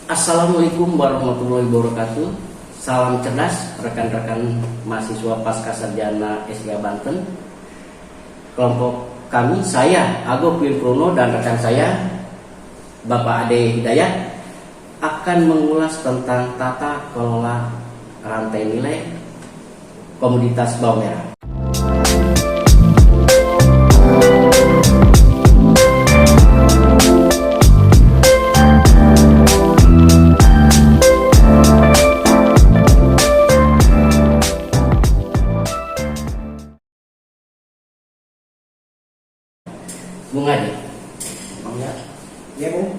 Assalamualaikum warahmatullahi wabarakatuh. Salam cerdas rekan-rekan mahasiswa pasca sarjana S3 Banten. Kelompok kami, saya Ago Pilprono dan rekan saya Bapak Ade Hidayat akan mengulas tentang tata kelola rantai nilai komoditas bawang merah. Bung Ade, ya Bung.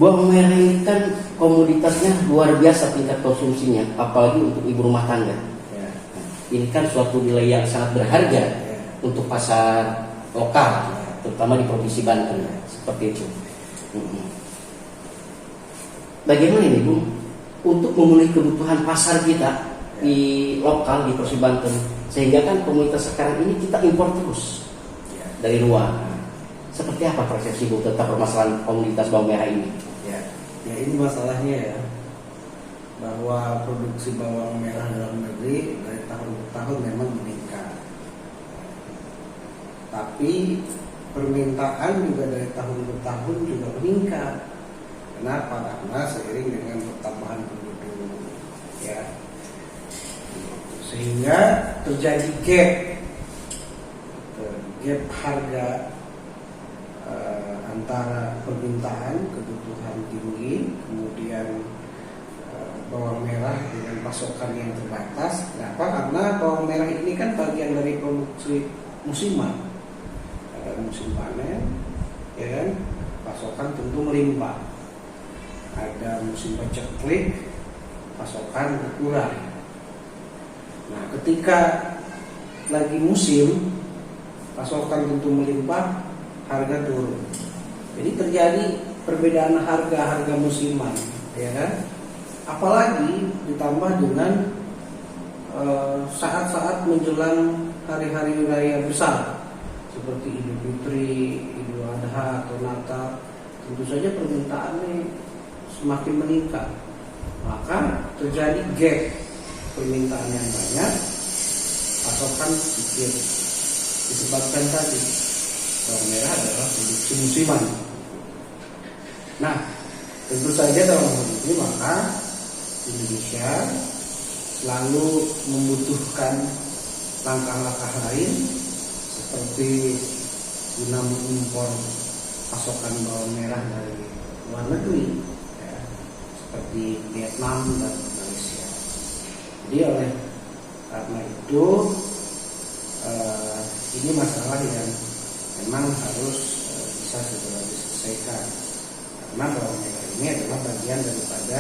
bawang merah ini kan komoditasnya luar biasa tingkat konsumsinya, apalagi untuk ibu rumah tangga. Ya. Ini kan suatu nilai yang sangat berharga untuk pasar lokal, terutama di Provinsi Banten, seperti itu. Bagaimana ini, Bung, untuk memenuhi kebutuhan pasar kita di lokal di Provinsi Banten, sehingga kan komoditas sekarang ini kita impor terus dari luar. Seperti apa persepsi Bu tentang permasalahan komoditas bawang merah ini? Ya ini masalahnya ya, bahwa produksi bawang merah dalam negeri dari tahun ke tahun memang meningkat, tapi permintaan juga dari tahun ke tahun juga meningkat. Kenapa? Karena seiring dengan pertambahan penduduk, ya, sehingga terjadi gap harga antara permintaan kebutuhan tinggi, kemudian bawang merah dengan pasokan yang terbatas. Kenapa? Karena bawang merah ini kan bagian dari produksi musiman, ada musim panen, ya kan? Pasokan tentu melimpah. Ada musim paceklik, pasokan berkurang. Nah, ketika lagi musim, pasokan tentu melimpah, harga turun. Jadi terjadi perbedaan harga musiman, ya kan? Apalagi ditambah dengan saat-saat menjelang hari-hari raya besar seperti Idul Fitri, Idul Adha atau Natal, tentu saja permintaannya semakin meningkat. Maka terjadi gap, permintaan yang banyak, pasokan sedikit. Disebabkan tadi bawang merah adalah produksi musiman. Nah, tentu saja dalam hal ini maka Indonesia selalu membutuhkan langkah-langkah lain seperti guna mengimpor pasokan bawang merah dari luar negeri, ya, seperti Vietnam dan Malaysia. Jadi oleh karena itu ini masalah yang memang harus bisa segera diselesaikan, karena bawang merah ini adalah bagian daripada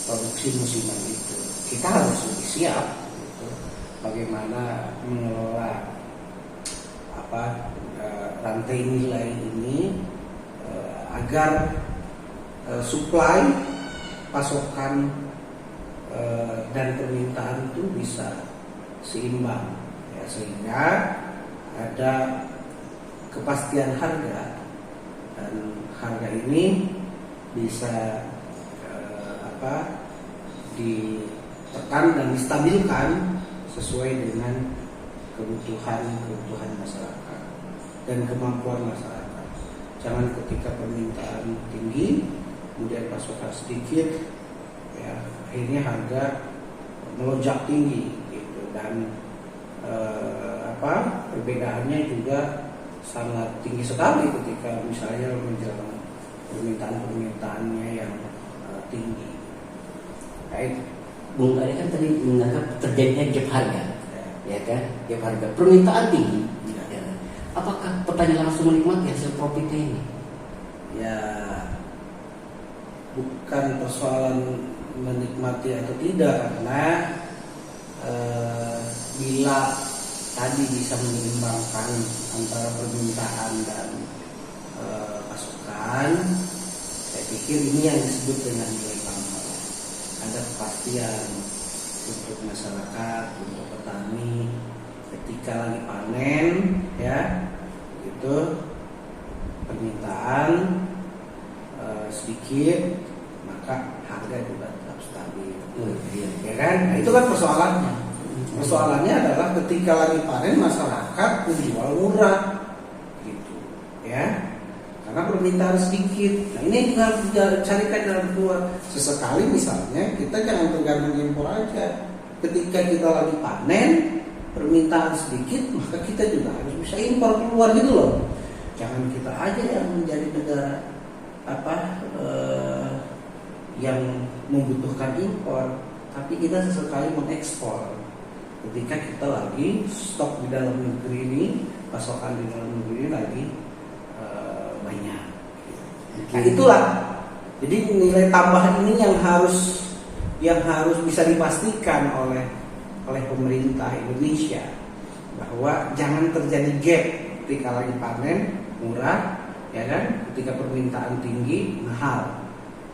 produksi musiman itu. Kita harus lebih siap gitu, bagaimana mengelola rantai nilai ini agar supply, pasokan dan permintaan itu bisa seimbang, ya, sehingga ada kepastian harga, dan harga ini bisa ditekan dan distabilkan sesuai dengan kebutuhan masyarakat dan kemampuan masyarakat. Jangan ketika permintaan tinggi kemudian pasokan sedikit, ya, akhirnya harga melonjak tinggi gitu, dan perbedaannya juga sangat tinggi sekali ketika misalnya menjelang permintaannya yang tinggi. Baik, Bung Ade kan tadi menganggap terjadinya gap harga, ya kan? Gap harga, permintaan tinggi. Ya. Apakah petani langsung menikmati hasil profitnya ini? Ya, bukan persoalan menikmati atau tidak, karena bila tadi bisa menyeimbangkan antara permintaan dan pasokan, saya pikir ini yang disebut dengan nilai tambah. Ada kepastian untuk masyarakat, untuk petani ketika lagi panen, ya, itu permintaan sedikit, maka harga juga tetap stabil. Iya. Ya kan? Nah, itu kan persoalannya. Persoalannya adalah ketika lagi panen masyarakat menjual murah, gitu, ya. Karena permintaan sedikit. Nah ini juga harus carikan jalan keluar. Sesekali misalnya kita jangan tergantung impor aja. Ketika kita lagi panen permintaan sedikit, maka kita juga harus bisa impor keluar gitu loh. Jangan kita aja yang menjadi negara yang membutuhkan impor, tapi kita sesekali mengekspor. Ketika kita lagi stok di dalam negeri ini, pasokan di dalam negeri ini lagi banyak. Nah itulah. Jadi nilai tambah ini yang harus bisa dipastikan oleh pemerintah Indonesia, bahwa jangan terjadi gap ketika lagi panen murah, ya kan? Ketika permintaan tinggi mahal.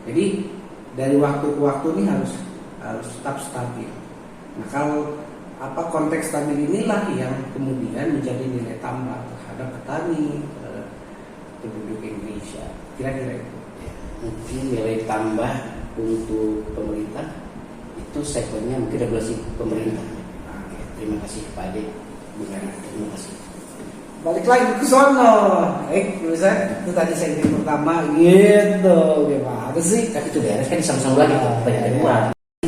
Jadi dari waktu ke waktu ini harus tetap stabil. Nah kalau konteks stabil inilah yang kemudian menjadi nilai tambah terhadap petani, terhadap penduduk Indonesia. Kira-kira itu. Ya, mungkin nilai tambah untuk pemerintah itu segmennya mungkin regulasi pemerintah. Oke, terima kasih Pak Ade. Terima kasih. Balik lagi ke sono. Bisa itu tadi segmen pertama gitu. Gimana sih? Tapi itu beres kan disambung lagi tuh banyak kedua.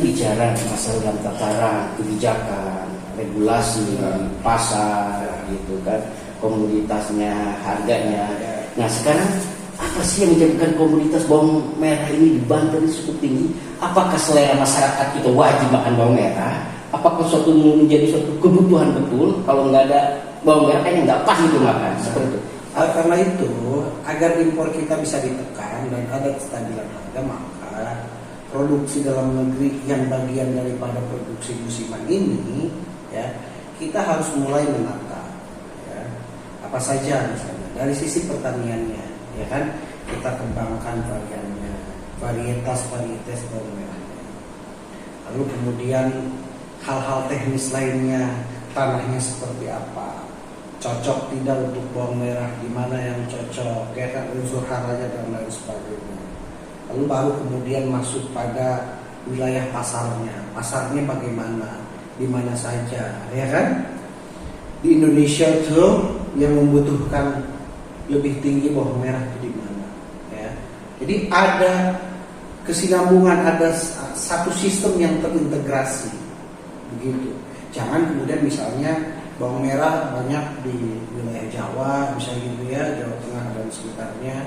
Bicara masalah dalam tataran kebijakan, regulasi, pasar, gitu kan, komoditasnya, harganya. Nah sekarang apa sih yang menyebabkan komoditas bawang merah ini di Banten cukup tinggi? Apakah selera masyarakat itu wajib makan bawang merah? Apakah menjadi suatu kebutuhan betul? Kalau nggak ada bawang merah kayaknya nggak pas itu makan seperti itu. Karena itu agar impor kita bisa ditekan dan ada kestabilan harga, maka produksi dalam negeri yang bagian daripada produksi musiman ini, ya kita harus mulai menata, ya, apa saja misalnya dari sisi pertaniannya, ya kan, kita kembangkan varietas bawang merahnya. Lalu kemudian hal-hal teknis lainnya, tanahnya seperti apa, cocok tidak untuk bawang merah, di mana yang cocok, ya kan, unsur haranya dan lain sebagainya. Lalu baru kemudian masuk pada wilayah pasarnya bagaimana, di mana saja, ya kan? Di Indonesia itu yang membutuhkan lebih tinggi bawang merah itu di mana, ya? Jadi ada kesinambungan, ada satu sistem yang terintegrasi, begitu. Jangan kemudian misalnya bawang merah banyak di wilayah Jawa, misalnya gitu ya, Jawa Tengah dan sekitarnya.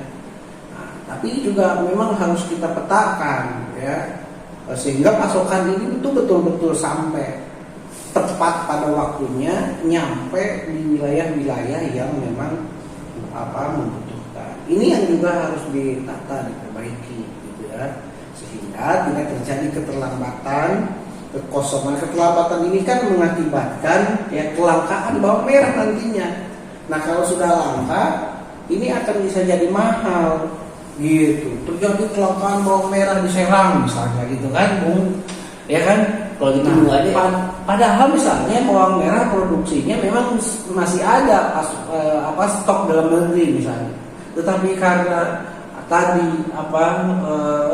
Tapi juga memang harus kita petakan, ya, sehingga pasokan ini itu betul-betul sampai tepat pada waktunya, nyampe di wilayah-wilayah yang memang membutuhkan. Ini yang juga harus ditata, diperbaiki, gitu ya, sehingga tidak terjadi keterlambatan, kekosongan. Keterlambatan ini kan mengakibatkan ya kelangkaan bawang merah nantinya. Nah kalau sudah langka, ini akan bisa jadi mahal. Gitu, terjadi kelangkaan bawang merah di Serang misalnya, gitu kan, Bung, ya kan? Kalau gitu padahal misalnya bawang merah produksinya memang masih ada stok dalam negeri misalnya, tetapi karena tadi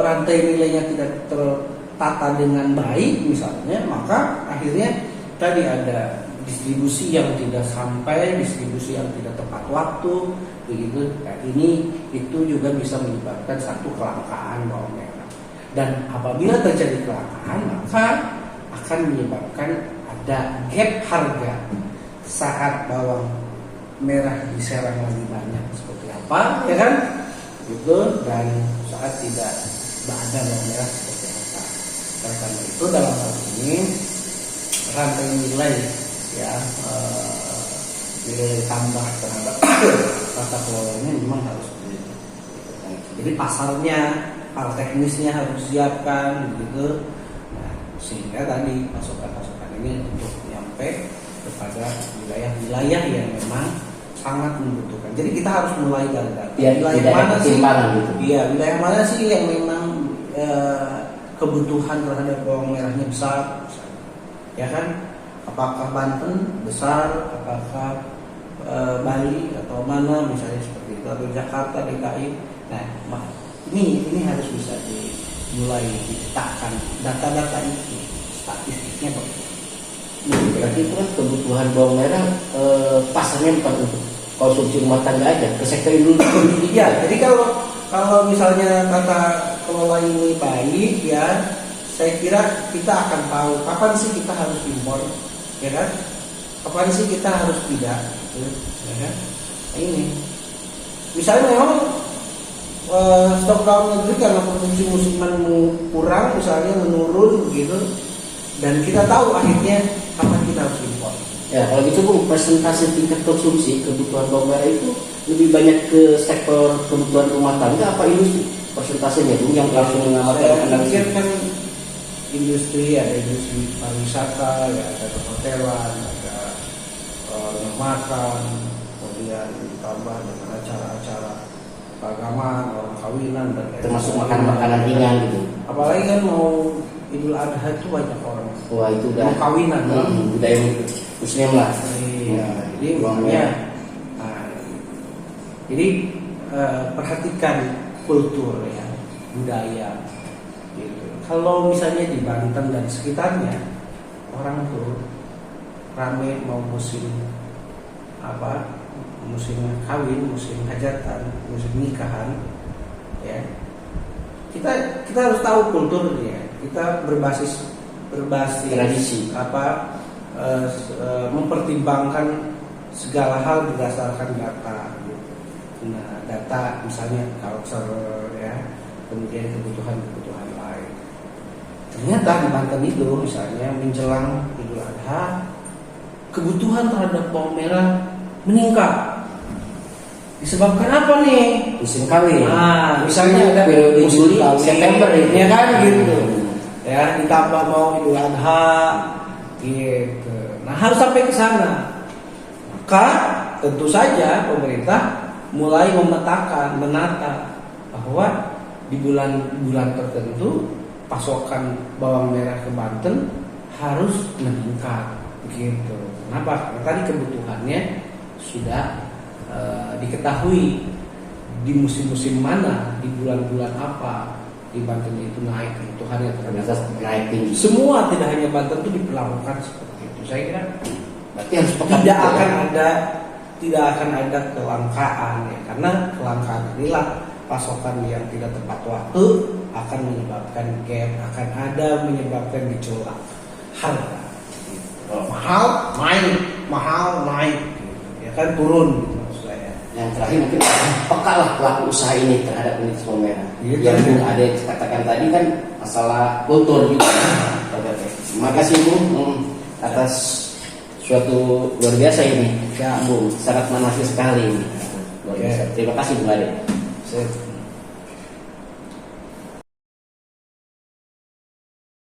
rantai nilainya tidak tertata dengan baik misalnya, maka akhirnya tadi ada distribusi yang tidak sampai, distribusi yang tidak tepat waktu, begitu. Nah, itu juga bisa menyebabkan satu kelangkaan bawang merah. Dan apabila terjadi kelangkaan, maka akan menyebabkan ada gap harga saat bawang merah di Serang lagi banyak seperti apa, ya kan? Gitu. Dan saat tidak ada bawang merah seperti apa. Dan karena itu dalam hal ini rantai nilai, ya, nilai tambah terhadap tata kelolanya memang harus begitu. Jadi pasarnya, hal teknisnya harus disiapkan, begitu. Nah, sehingga tadi pasokan ini untuk nyampe kepada wilayah-wilayah yang memang sangat membutuhkan. Jadi kita harus mulai dari wilayah mana sih? Gitu. Iya, wilayah mana sih yang memang kebutuhan terhadap bawang merahnya besar, ya kan? Apakah Banten besar, apakah Bali atau mana misalnya seperti itu, atau Jakarta, DKI. Nah, ini harus bisa mulai diletakkan data-data itu, statistiknya begitu. Berarti itu kan kebutuhan bawang merah pasarnya bukan untuk konsumsi rumah tangga aja, ke sektor industri. Iya, jadi kalau misalnya tata kelola ini baik ya, saya kira kita akan tahu kapan sih kita harus impor, ya kan? Kapan sih kita harus tidak, gitu, ya kan? Nah, ini, misalnya memang stok dalam negeri karena produksi musiman kurang, misalnya menurun begitu, dan kita tahu akhirnya kapan kita harus impor. Ya, kalau gitu Bung, presentasi tingkat konsumsi kebutuhan bawang merah itu lebih banyak ke sektor kebutuhan rumah tangga apa industri? Persentasenya Bung yang langsung mengamalkan Saya analisis. pikir kan industri, ada industri pariwisata, ya ada perhotelan, ada rumah makan, kemudian ditambah dengan acara-acara keagamaan, orang kawinan dan Termasuk makanan ringan gitu. apalagi kan mau Idul Adha itu banyak orang Wah itu udah mau kawinan kan? budaya Muslim lah. Iya, jadi Bawang makanya merah. nah, jadi perhatikan kultur ya, budaya gitu. Kalau misalnya di Banten dan sekitarnya orang tuh rame mau musim musim kawin, musim hajatan, musim nikahan, ya kita harus tahu kultur ya. Kita berbasis Tradisi. mempertimbangkan segala hal berdasarkan data. Gitu. Nah, data misalnya culture ya, kemudian kebutuhan lain. Ternyata di Banten itu misalnya menjelang Idul Adha kebutuhan terhadap bawang merah meningkat. Disebabkan apa nih? Musim kawin. Nah, misalnya ada periode musim Juli, kawin, September ini. ya kan gitu. Ya, ditambah mau Idul Adha gitu. Nah, harus sampai ke sana. Maka tentu saja pemerintah mulai menata bahwa di bulan-bulan tertentu pasokan bawang merah ke Banten harus meningkat begitu. Kenapa? Karena tadi kebutuhannya sudah diketahui di musim-musim mana, di bulan-bulan apa di Banten itu naik kebutuhannya Ternyata naik tinggi. semua, tidak hanya Banten itu diperlakukan seperti itu. Saya kira Berarti harus peka tidak betul, akan ya? ada kelangkaan ya, karena kelangkaan inilah pasokan yang tidak tepat waktu akan menyebabkan gap, akan menyebabkan gejolak harga. Gitu. Mahal naik, gitu. Ya kan turun gitu maksud saya. Yang terakhir mungkin peka lah pelaku usaha ini terhadap kualitas bawang merah. Iya, Yang kan? Bung Ade katakan tadi kan masalah kultur juga. Oke. Terima kasih Bung atas suatu luar biasa ini. Ya. Bung, sangat manasih sekali ini. Luar biasa. Oke. Terima kasih Bung Ade. Saya